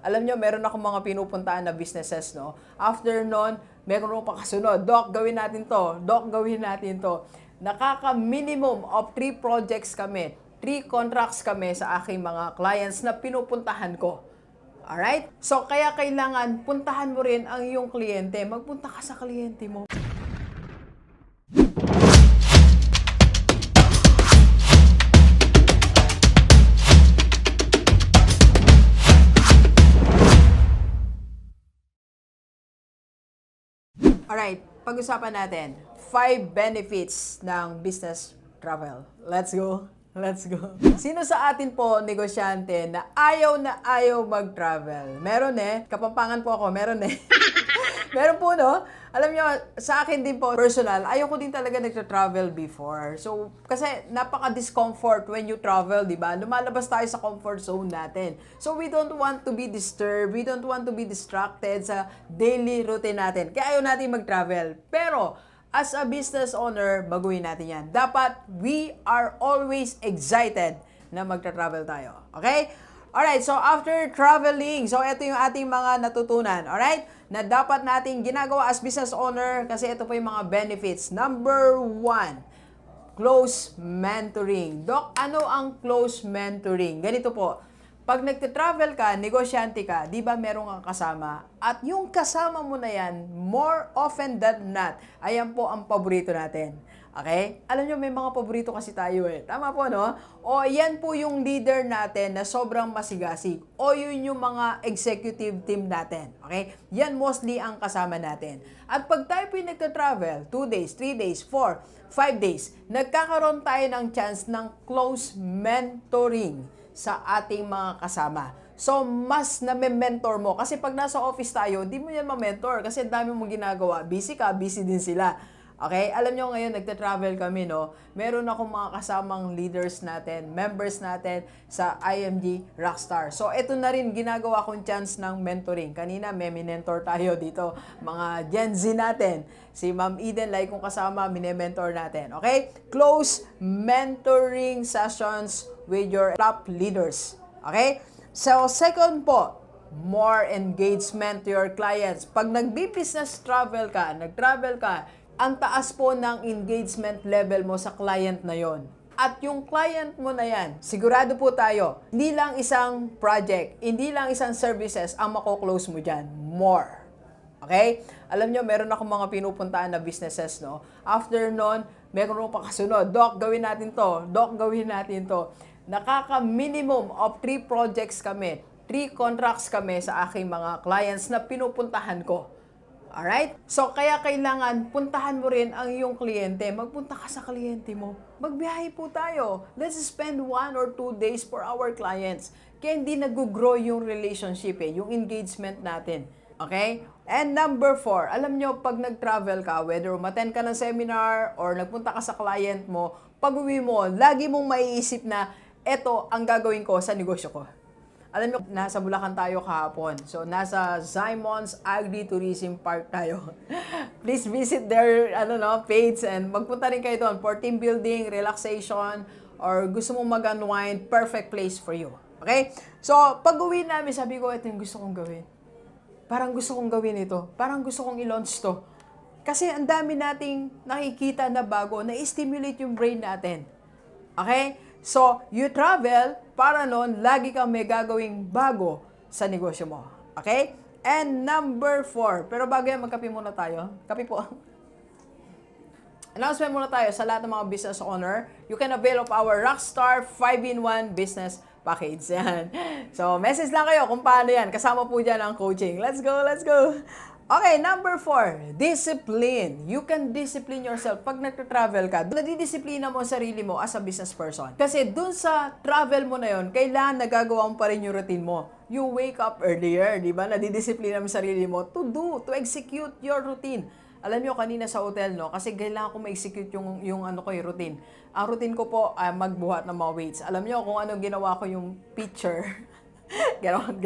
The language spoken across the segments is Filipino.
Alam nyo, meron akong mga pinupuntaan na businesses, no? After nun, meron akong pakasunod. Doc, gawin natin to. Doc, gawin natin to. Nakaka-minimum of 3 projects kami. 3 contracts kami sa aking mga clients na pinupuntahan ko. Alright? So, kaya kailangan puntahan mo rin ang iyong kliyente. Magpunta ka sa kliyente mo. Alright, pag-usapan natin, 5 benefits ng business travel. Let's go! Let's go! Sino sa atin po, negosyante, na ayaw mag-travel? Meron Kapampangan po ako, meron Meron po, no? Alam nyo, sa akin din po, personal, ayaw ko din talaga nagtra-travel before. So, kasi napaka-discomfort when you travel, di ba? Lumalabas tayo sa comfort zone natin. So, we don't want to be disturbed. We don't want to be distracted sa daily routine natin. Kaya ayaw natin mag-travel. Pero, as a business owner, baguhin natin yan. Dapat, we are always excited na magtra-travel tayo. Okay? Alright, so after traveling, so ito yung ating mga natutunan, alright? Na dapat nating ginagawa as business owner kasi ito po yung mga benefits. Number 1, close mentoring. Doc, ano ang close mentoring? Ganito po, pag nagte-travel ka, negosyante ka, di ba meron kang kasama? At yung kasama mo na yan, more often than not, ayan po ang paborito natin. Okay? Alam nyo, may mga paborito kasi tayo Tama po, no? O yan po yung leader natin na sobrang masigasig. O yun yung mga executive team natin. Okay? Yan mostly ang kasama natin. At pag tayo po yung nagta-travel, 2 days, 3 days, 4, 5 days, nagkakaroon tayo ng chance ng close mentoring sa ating mga kasama. So, mas na-mentor mo. Kasi pag nasa office tayo, di mo yan ma-mentor kasi dami mong ginagawa. Busy ka, busy din sila. Okay? Alam nyo ngayon, nagta-travel kami, no? Meron akong mga kasamang leaders natin, members natin sa IMG Rockstar. So, ito na rin ginagawa kong chance ng mentoring. Kanina, may mentor tayo dito. Mga Gen Z natin. Si Ma'am Eden, like kong kasama, mine-mentor natin. Okay? Close mentoring sessions with your top leaders. Okay? So, second po, more engagement to your clients. Pag nag-business travel ka, nag-travel ka, ang taas po ng engagement level mo sa client na yon. At yung client mo na yan, sigurado po tayo, hindi lang isang project, hindi lang isang services ang mako-close mo dyan. More. Okay? Alam nyo, meron akong mga pinupuntaan na businesses, no? After nun, meron akong pakasunod. Doc, gawin natin to. Doc, gawin natin to. Nakaka-minimum of 3 projects kami. 3 contracts kami sa aking mga clients na pinupuntahan ko. Alright? So, kaya kailangan puntahan mo rin ang iyong kliyente. Magpunta ka sa kliyente mo. Magbiyahe po tayo. Let's spend 1 or 2 days for our clients. Kaya hindi nag-grow yung relationship yung engagement natin. Okay? And number 4, alam nyo, pag nag-travel ka, whether umattend ka ng seminar or nagpunta ka sa client mo, pag-uwi mo, lagi mong maiisip na, eto ang gagawin ko sa negosyo ko. Alam mo, nasa Bulacan tayo kahapon. So, nasa Simon's Agri-Tourism Park tayo. Please visit their page and magpunta rin kayo doon for team building, relaxation, or gusto mong mag-unwind, perfect place for you. Okay? So, pag-uwi namin, sabi ko, ito yung gusto kong gawin. Parang gusto kong gawin ito. Parang gusto kong i-launch to. Kasi ang dami nating nakikita na bago, na-stimulate yung brain natin. Okay? So, you travel para noon, lagi kang may gagawing bago sa negosyo mo. Okay? And number 4. Pero bago yan, magkape muna tayo. Kape po. Announcement muna tayo sa lahat ng mga business owner. You can avail of our Rockstar 5-in-1 business package. Yan. So, message lang kayo kung paano yan. Kasama po dyan ang coaching. Let's go, let's go. Okay, number 4, discipline. You can discipline yourself. Pag nagta-travel ka, nadidisiplina mo ang sarili mo as a business person. Kasi dun sa travel mo na yon, kailangan nagagawa mo pa rin yung routine mo. You wake up earlier, di ba? Nadidisiplina mo ang sarili mo to execute your routine. Alam nyo, kanina sa hotel, no? Kasi kailangan ko ma-execute yung routine. Ang routine ko po, magbuhat ng mga weights. Alam nyo kung anong ginawa ko yung picture. Ganon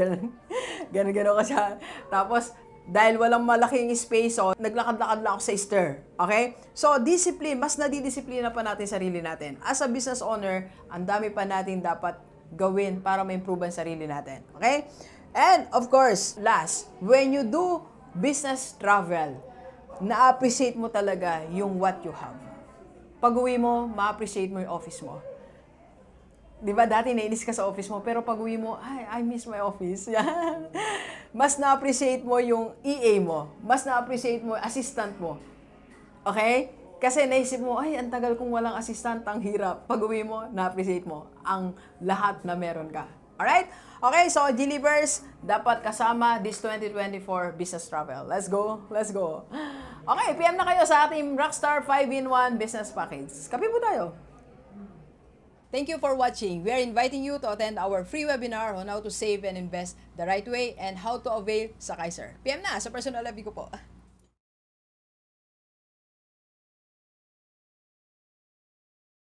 ka siya. Tapos, dahil walang malaking space, naglakad-lakad lang ako sa stair. Okay? So, discipline. Mas nadidisiplina pa natin sarili natin. As a business owner, ang dami pa natin dapat gawin para ma-improve ang sarili natin. Okay? And of course, last, when you do business travel, na-appreciate mo talaga yung what you have. Pag-uwi mo, ma-appreciate mo yung office mo. Di ba dati nainis ka sa office mo, pero pag-uwi mo, ay, I miss my office. Yan. Mas na-appreciate mo yung EA mo. Mas na-appreciate mo yung assistant mo. Okay? Kasi naisip mo, ay, ang tagal kong walang assistant, ang hirap. Pag-uwi mo, na-appreciate mo ang lahat na meron ka. Alright? Okay, so Gilivers, dapat kasama this 2024 business travel. Let's go, let's go. Okay, PM na kayo sa ating Rockstar 5-in-1 business package. Kape po tayo. Thank you for watching. We are inviting you to attend our free webinar on how to save and invest the right way and how to avail sa Kaiser. PM na sa personal FB ko po.